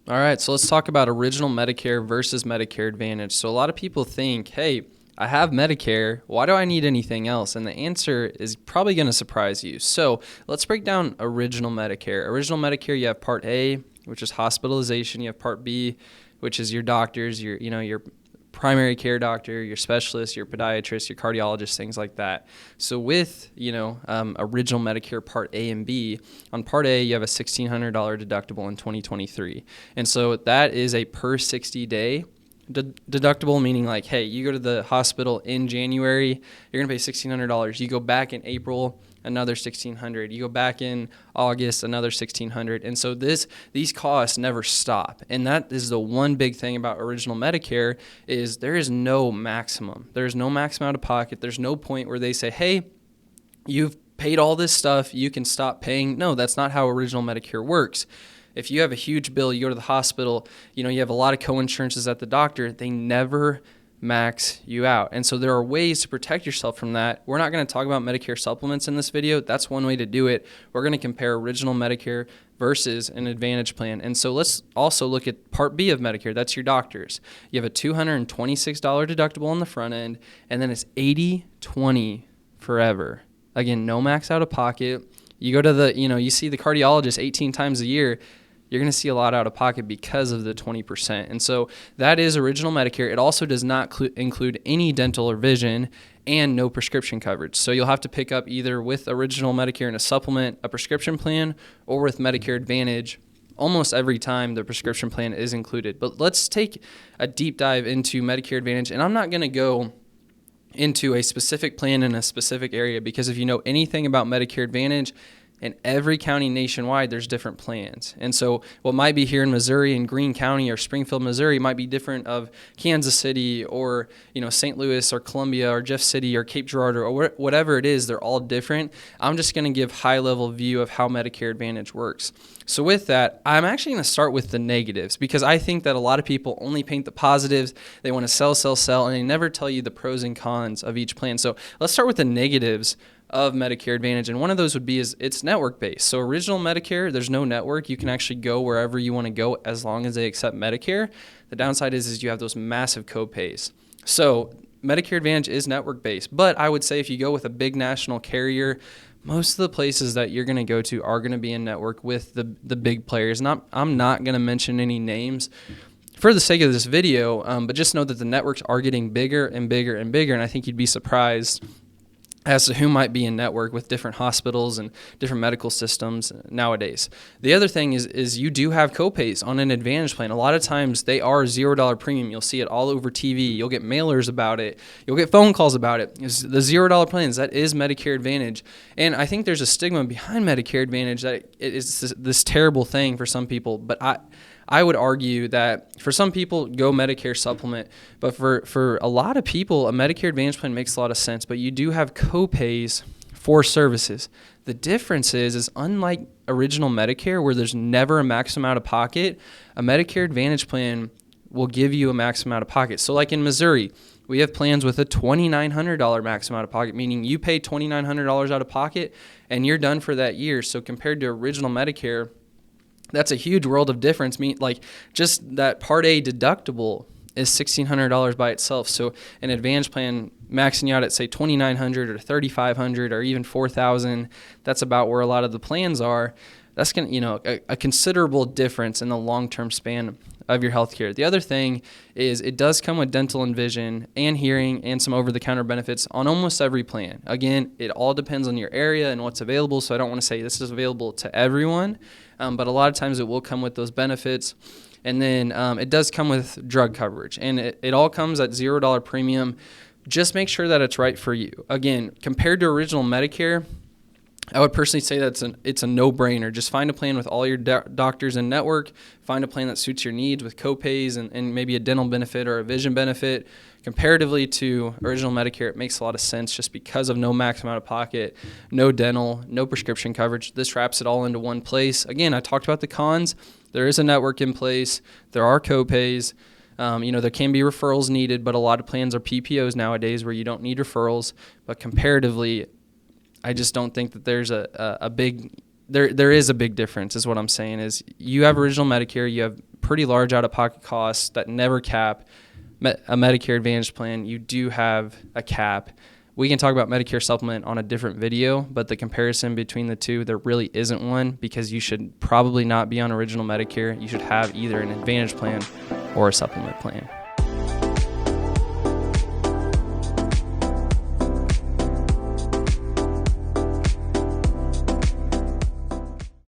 All right, so let's talk about original Medicare versus Medicare Advantage. So a lot of people think, hey, I have Medicare, why do I need anything else? And the answer is probably going to surprise you. So let's break down original Medicare. Original Medicare, you have Part A, which is hospitalization. You have Part B, which is your doctors, your primary care doctor, your specialist, your podiatrist, your cardiologist, things like that. So with, original Medicare Part A and B, on Part A, you have a $1,600 deductible in 2023. And so that is a per 60-day deductible, meaning like, hey, you go to the hospital in January, you're going to pay $1,600. You go back in April, another $1,600. You go back in August, another $1,600. And so these costs never stop. And that is the one big thing about original Medicare is there is no maximum. There's no maximum out of pocket. There's no point where they say, hey, you've paid all this stuff, you can stop paying. No, that's not how original Medicare works. If you have a huge bill, you go to the hospital, you have a lot of co-insurances at the doctor, they never max you out. And so there are ways to protect yourself from that. We're not going to talk about Medicare supplements in this video. That's one way to do it. We're going to compare original Medicare versus an Advantage plan. And so let's also look at Part B of Medicare. That's your doctors. You have a $226 deductible on the front end, and then it's 80/20 forever. Again, no max out of pocket. You go to you see the cardiologist 18 times a year, you're going to see a lot out of pocket because of the 20%. And so that is original Medicare. It also does not include any dental or vision and no prescription coverage. So you'll have to pick up either with original Medicare and a supplement, a prescription plan, or with Medicare Advantage. Almost every time the prescription plan is included. But let's take a deep dive into Medicare Advantage. And I'm not going to go into a specific plan in a specific area because if you know anything about Medicare Advantage, in every county nationwide, there's different plans. And so what might be here in Missouri, in Greene County or Springfield, Missouri, might be different of Kansas City or, St. Louis or Columbia or Jeff City or Cape Girardeau or whatever it is. They're all different. I'm just going to give high-level view of how Medicare Advantage works. So with that, I'm actually going to start with the negatives because I think that a lot of people only paint the positives. They want to sell, and they never tell you the pros and cons of each plan. So let's start with the negatives of Medicare Advantage, and one of those would be is it's network-based. So original Medicare, there's no network. You can actually go wherever you want to go as long as they accept Medicare. The downside is you have those massive co-pays. So Medicare Advantage is network-based, but I would say if you go with a big national carrier, most of the places that you're going to go to are going to be in network with the big players. And I'm not going to mention any names for the sake of this video, but just know that the networks are getting bigger and bigger and bigger, and I think you'd be surprised as to who might be in network with different hospitals and different medical systems nowadays. The other thing is you do have copays on an Advantage plan. A lot of times they are $0 premium. You'll see it all over TV. You'll get mailers about it. You'll get phone calls about it. It's the $0 plans, that is Medicare Advantage. And I think there's a stigma behind Medicare Advantage that it is this terrible thing for some people, but I would argue that for some people, go Medicare supplement, but for a lot of people, a Medicare Advantage plan makes a lot of sense, but you do have co-pays for services. The difference is unlike original Medicare, where there's never a maximum out of pocket, a Medicare Advantage plan will give you a maximum out of pocket. So like in Missouri, we have plans with a $2,900 maximum out of pocket, meaning you pay $2,900 out of pocket and you're done for that year. So compared to original Medicare, that's a huge world of difference. Like just that Part A deductible is $1,600 by itself. So an Advantage plan maxing you out at say $2,900 or $3,500 or even $4,000, that's about where a lot of the plans are. That's going to, a considerable difference in the long-term span of your healthcare. The other thing is it does come with dental and vision and hearing and some over-the-counter benefits on almost every plan. Again, it all depends on your area and what's available, so I don't want to say this is available to everyone, but a lot of times it will come with those benefits. And then it does come with drug coverage, and it all comes at $0 premium. Just make sure that it's right for you. Again, compared to original Medicare, I would personally say that it's a no-brainer. Just find a plan with all your doctors in network. Find a plan that suits your needs with co-pays and maybe a dental benefit or a vision benefit. Comparatively to original Medicare, it makes a lot of sense just because of no maximum out of pocket, no dental, no prescription coverage. This wraps it all into one place. Again, I talked about the cons. There is a network in place. There are co-pays. There can be referrals needed, but a lot of plans are PPOs nowadays where you don't need referrals. But comparatively, I just don't think that there's a big there is a big difference, is what I'm saying. Is you have original Medicare, you have pretty large out-of-pocket costs that never cap. A Medicare Advantage plan, you do have a cap. We can talk about Medicare Supplement on a different video, but the comparison between the two, there really isn't one, because you should probably not be on original Medicare. You should have either an Advantage plan or a supplement plan.